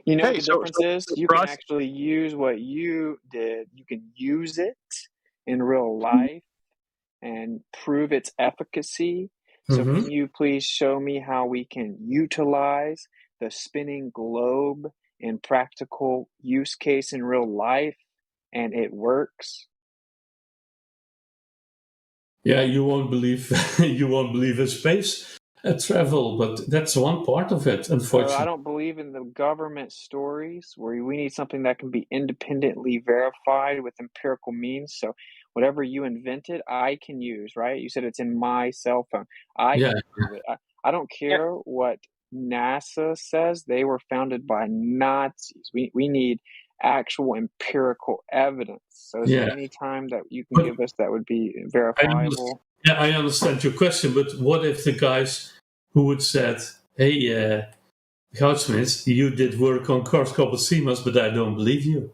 You know what Hey, the difference is? You for can us, actually use what you did. You can use it in real life and prove its efficacy. So Mhm. can you please show me how we can utilize the spinning globe in practical use case in real life and it works? Yeah, you won't believe you won't believe in space travel, but that's one part of it, I unfortunately. don't believe in the government stories where we need something that can be independently verified with empirical means. So whatever you invented, I can use, right? You said it's in my cell phone. I Yeah, can prove it. I don't yeah, care what NASA says. They were founded by Nazis. We need actual empirical evidence. So is there yeah. any time that you can But give us that would be I understand, verifiable? yeah, I understand your question, but what if the guys who would said, "Hey, Goudsmith, you did work on cars coupled CMOS, but I don't believe you."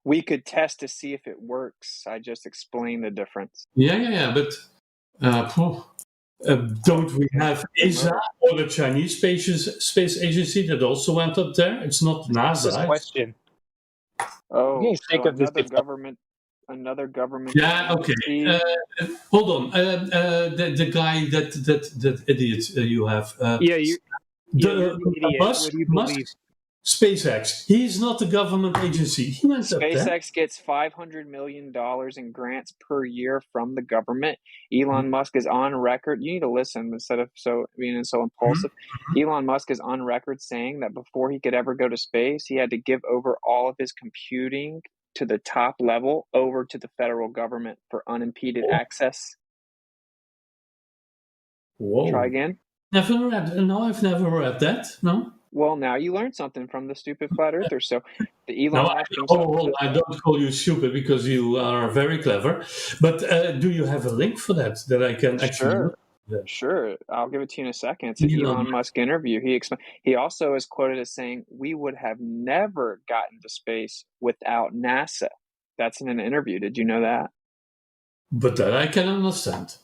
We could test to see if it works. I just explained the difference. Yeah, but phew, don't we Okay, have ESA remote. or the Chinese space agency that also went up there? It's not this NASA. question. I'm Oh, getting sick so of this debate. another governmental Yeah, okay. entity. Hold on. The guy that idiot you have. Yeah, you're The the idiot. What do you Musk, believe? SpaceX. He's not a government agency. He went up there. SpaceX gets $500 million in grants per year from the government. Elon Musk is on record. You need to listen instead of being so Mhm. impulsive. Elon Musk is on record saying that before he could ever go to space, he had to give over all of his computing to the top level over to the federal government for unimpeded Whoa. access. Try Whoa. again. Never read. No, I've never read that. No. Well, now you learned something from the stupid flat earthers. So the No, Elon Musk himself hold on. says I that. don't call you stupid because you are very clever. But do you have a link for that I can actually look Sure, at that? sure. I'll give it to you in a second. It's an Elon Elon Musk. Musk interview. He also is quoted as saying, "We would have never gotten to space without NASA." That's in an interview. Did you know that? But that I can understand.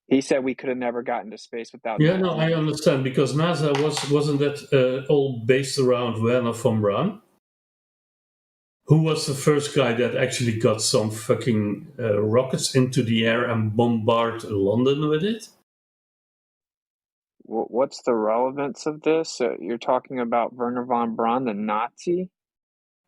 He said we could have never gotten to space without Yeah, no, NASA. I understand because NASA wasn't that all based around Werner von Braun, who was the first guy that actually got some fucking rockets into the air and bombarded London with it. What's the relevance of this? You're talking about Werner von Braun, the Nazi?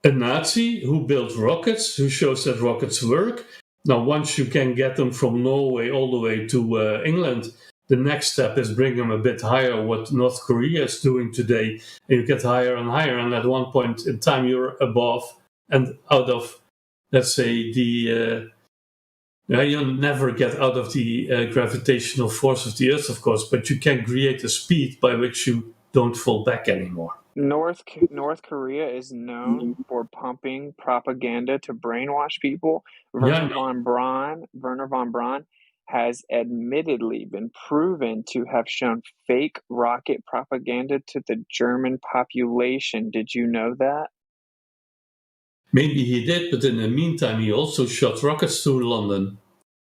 A Nazi who built rockets, who shows that rockets work. Now, once you can get them from Norway all the way to England, the next step is bring them a bit higher, what North Korea is doing today. And you get higher and higher, and at one point in time, you're above and out of, let's say, you'll never get out of the gravitational force of the Earth, of course, but you can create a speed by which you don't fall back anymore. North Korea is known for pumping propaganda to brainwash people. Yeah, I know. Werner von Braun has admittedly been proven to have shown fake rocket propaganda to the German population. Did you know that? Maybe he did, but in the meantime, he also shot rockets to London.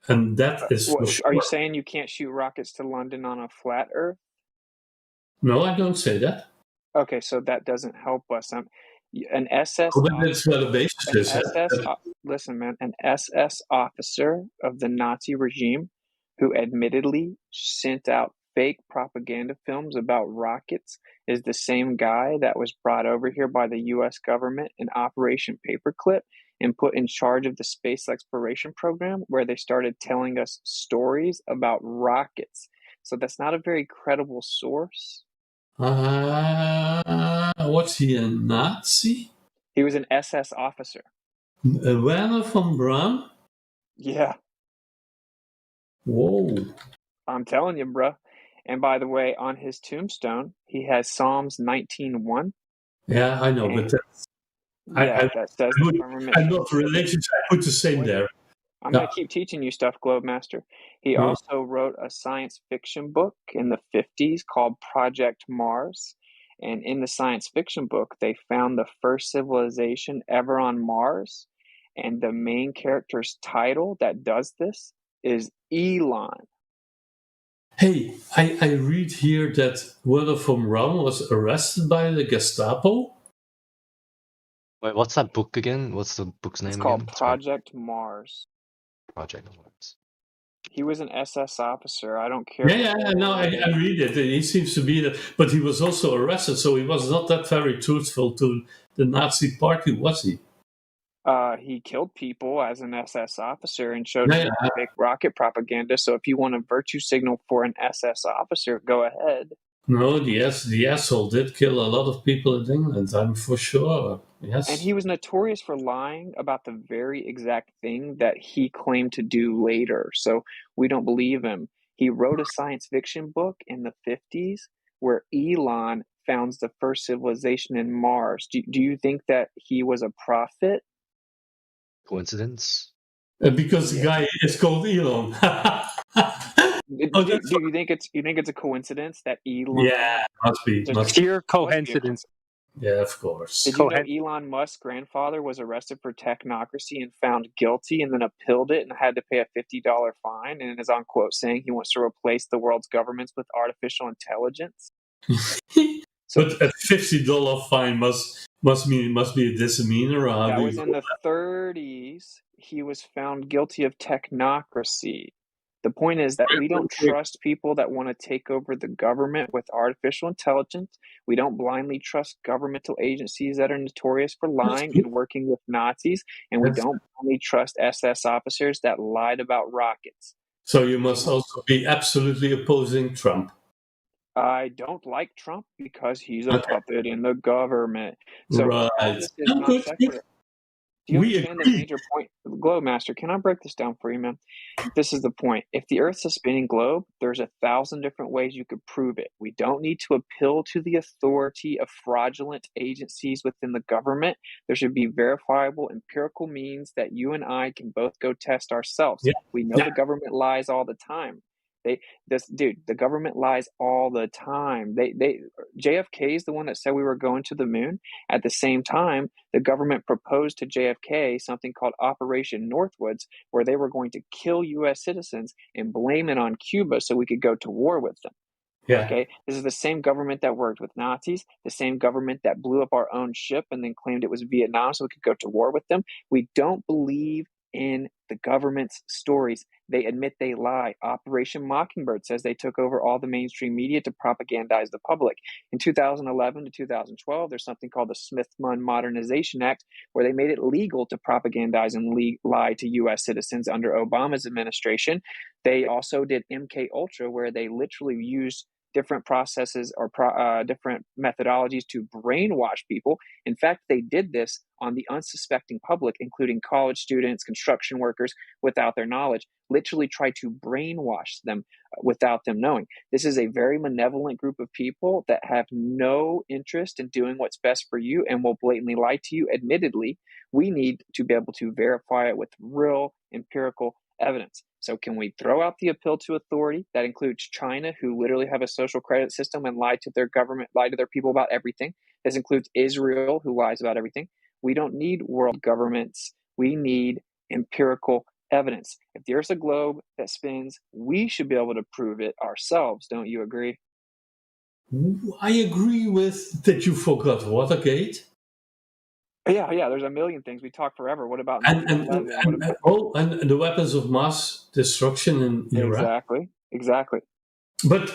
And that is for Are you sure. saying you can't shoot rockets to London on a flat Earth? No, I don't say that. Okay, so that doesn't help us. An SS Oh, but that's where officer, the basis an is. SS, listen, man, an SS officer of the Nazi regime who admittedly sent out fake propaganda films about rockets is the same guy that was brought over here by the US government in Operation Paperclip and put in charge of the space exploration program, where they started telling us stories about rockets. So that's not a very credible source. What's he, a Nazi? He was an SS officer. Werner von Braun? Yeah, Whoa. I'm telling you, bro. And by the way, on his tombstone, he has Psalms 19:1. Yeah, I know, but And yeah, that says the firmament I'm shall not be covered. religious. I put the same Wait, there. I'm Yeah. going to keep teaching you stuff, Globe Master. He Yeah. also wrote a science fiction book in the 50s called Project Mars. And in the science fiction book, they found the first civilization ever on Mars. And the main character's title that does this is Elon. Hey, I read here that Werner von Braun was arrested by the Gestapo Wait, what's that book again? What's the book's name It's again? called Sorry. Project Mars. Project Mars. He was an SS officer. I don't care. No, I read it. He seems to be that, but he was also arrested, so he was not that very truthful to the Nazi party, was he? He killed people as an SS officer and showed Yeah, fake rocket propaganda. So if you want a virtue signal for an SS officer, go ahead. no, the asshole did kill a lot of people in England, I'm for sure. And Yes. he was notorious for lying about the very exact thing that he claimed to do later. So we don't believe him. He wrote a science fiction book in the 50s where Elon founds the first civilization in Mars. Do you think that he was a prophet? Coincidence? Because the guy is called Elon. Do you think it's a coincidence that Elon? Yeah, must be. Pure coincidence. Yeah, of course. Did you know Elon Musk's grandfather was arrested for technocracy and found guilty and then appealed it and had to pay a $50 fine and is on quote saying he wants to replace the world's governments with artificial intelligence? But a $50 fine must be a misdemeanor. That was in the 30s. He was found guilty of technocracy. The point is that we don't trust people that want to take over the government with artificial intelligence. We don't blindly trust governmental agencies that are notorious for lying and working with Nazis. And we don't blindly trust SS officers that lied about rockets. So you must also be absolutely opposing Trump. I don't like Trump because he's a puppet in the government. So all this is not secular. Do you understand the major point? Globemaster, can I break this down for you, man? This is the point. If the Earth's a spinning globe, there's 1,000 different ways you could prove it. We don't need to appeal to the authority of fraudulent agencies within the government. There should be verifiable empirical means that you and I can both go test ourselves. Yeah. We know the government lies all the time. The government lies all the time. JFK is the one that said we were going to the moon. At the same time, the government proposed to JFK something called Operation Northwoods, where they were going to kill U.S. citizens and blame it on Cuba so we could go to war with them. Yeah. Okay. This is the same government that worked with Nazis, the same government that blew up our own ship and then claimed it was Vietnam so we could go to war with them. We don't believe in the government's stories. They admit they lie. Operation Mockingbird says they took over all the mainstream media to propagandize the public. In 2011 to 2012, there's something called the Smith-Munn Modernization Act, where they made it legal to propagandize and lie to U.S. citizens under Obama's administration. They also did MK Ultra, where they literally used different processes or different methodologies to brainwash people. In fact, they did this on the unsuspecting public, including college students, construction workers, without their knowledge, literally try to brainwash them without them knowing. This is a very malevolent group of people that have no interest in doing what's best for you and will blatantly lie to you. Admittedly, we need to be able to verify it with real empirical evidence. So can we throw out the appeal to authority? That includes China, who literally have a social credit system and lie to their government, lie to their people about everything. This includes Israel, who lies about everything. We don't need world governments. We need empirical evidence. If there's a globe that spins, we should be able to prove it ourselves. Don't you agree? I agree with that you forgot Watergate. Yeah, there's a million things. We talk forever. What about and the weapons of mass destruction in Iraq? Exactly. But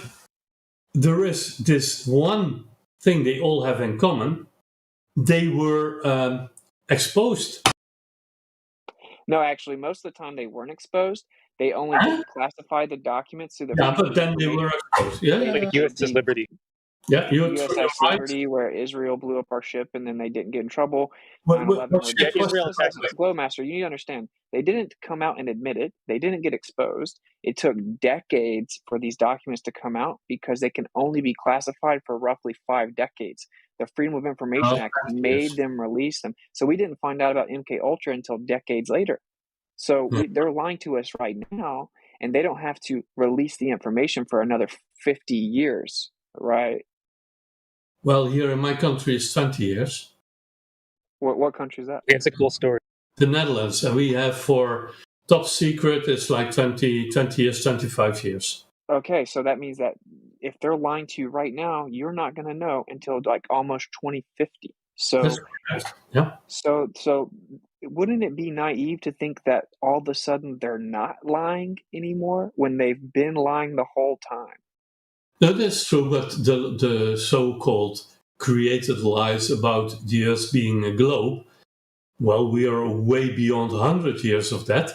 there is this one thing they all have in common. They were exposed. No, actually, most of the time they weren't exposed. They only classified the documents through the. Yeah, but then they were exposed. Yeah, like USS Liberty. Yeah, USS Liberty, where Israel blew up our ship and then they didn't get in trouble. Glowmaster, you need to understand, they didn't come out and admit it. They didn't get exposed. It took decades for these documents to come out because they can only be classified for roughly 5 decades. The Freedom of Information Act made them release them. So we didn't find out about MK Ultra until decades later. So they're lying to us right now, and they don't have to release the information for another 50 years, right? Well, here in my country, it's 20 years. What country is that? It's a cool story. The Netherlands. And we have for top secret, it's like 20 years, 25 years. Okay, so that means that if they're lying to you right now, you're not going to know until like almost 2050. So, That's correct. Yeah. so wouldn't it be naive to think that all of a sudden they're not lying anymore when they've been lying the whole time? That is true, but the so-called created lies about the Earth being a globe, well, we are way beyond 100 years of that,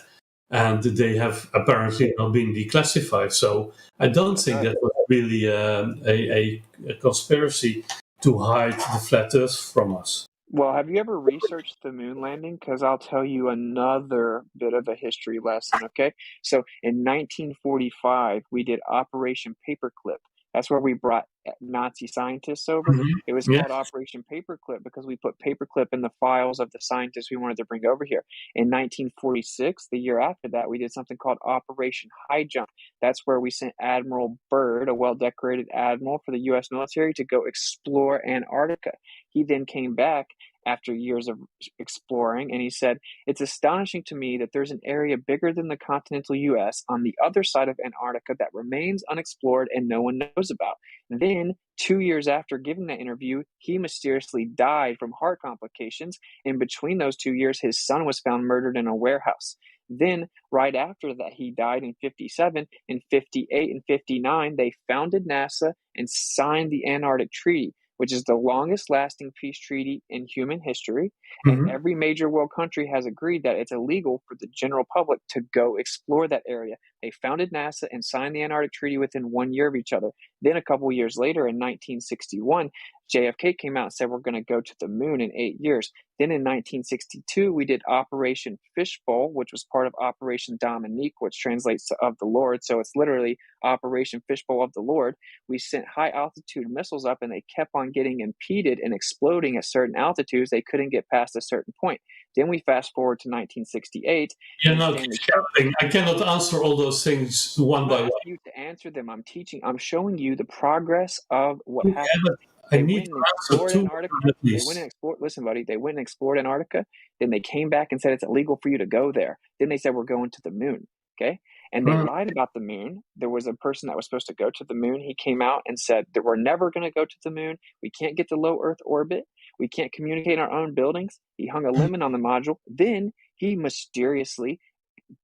and they have apparently not been declassified. So I don't That's think right. that was really a conspiracy to hide the flat Earth from us. Well, have you ever researched the moon landing? Because I'll tell you another bit of a history lesson, okay? So in 1945, we did Operation Paperclip. That's where we brought Nazi scientists over. Mhm. It was Yeah. called Operation Paperclip because we put paperclip in the files of the scientists we wanted to bring over here. In 1946, the year after that, we did something called Operation High Jump. That's where we sent Admiral Byrd, a well-decorated admiral for the U.S. military, to go explore Antarctica. He then came back after years of exploring, and he said, "It's astonishing to me that there's an area bigger than the continental U.S. on the other side of Antarctica that remains unexplored and no one knows about." Then, 2 years after giving that interview, he mysteriously died from heart complications. In between those 2 years, his son was found murdered in a warehouse. Then, right after that, he died in 57. In 58 and 59, they founded NASA and signed the Antarctic Treaty, which is the longest lasting peace treaty in human history. And Mhm. every major world country has agreed that it's illegal for the general public to go explore that area. They founded NASA and signed the Antarctic Treaty within 1 year of each other. Then, a couple years later, in 1961, JFK came out and said, "We're going to go to the moon in 8 years." Then in 1962, we did Operation Fishbowl, which was part of Operation Dominique, which translates to of the Lord. So it's literally Operation Fishbowl of the Lord. We sent high altitude missiles up and they kept on getting impeded and exploding at certain altitudes. They couldn't get past a certain point. Then we fast forward to 1968 You're and not Stanley Kubrick. counting. I cannot answer all those things one I'm by not one. asking you to answer them. I'm showing you the progress of what Yeah, happened. but I They need went to and answer explored two of Antarctica. them at They went and least. explored, listen, buddy, they went and explored Antarctica. Then they came back and said it's illegal for you to go there. Then they said we're going to the moon. Okay. And they Mm. lied about the moon. There was a person that was supposed to go to the moon. He came out and said that we're never going to go to the moon. We can't get to low Earth orbit. We can't communicate in our own buildings. He hung a lemon on the module. Then he mysteriously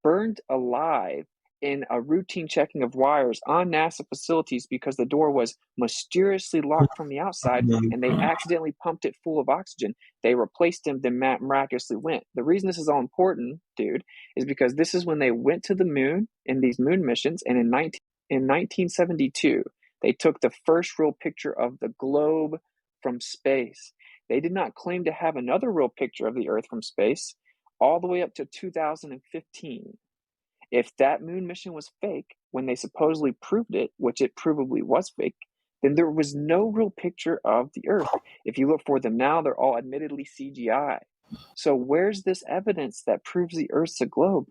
burned alive in a routine checking of wires on NASA facilities because the door was mysteriously locked from the outside and they accidentally pumped it full of oxygen. They replaced him, then miraculously went. The reason this is all important, dude, is because this is when they went to the moon in these moon missions, and in 1972, they took the first real picture of the globe from space. They did not claim to have another real picture of the Earth from space all the way up to 2015. If that moon mission was fake, when they supposedly proved it, which it provably was fake, then there was no real picture of the Earth. If you look for them now, they're all admittedly CGI. So where's this evidence that proves the Earth's a globe?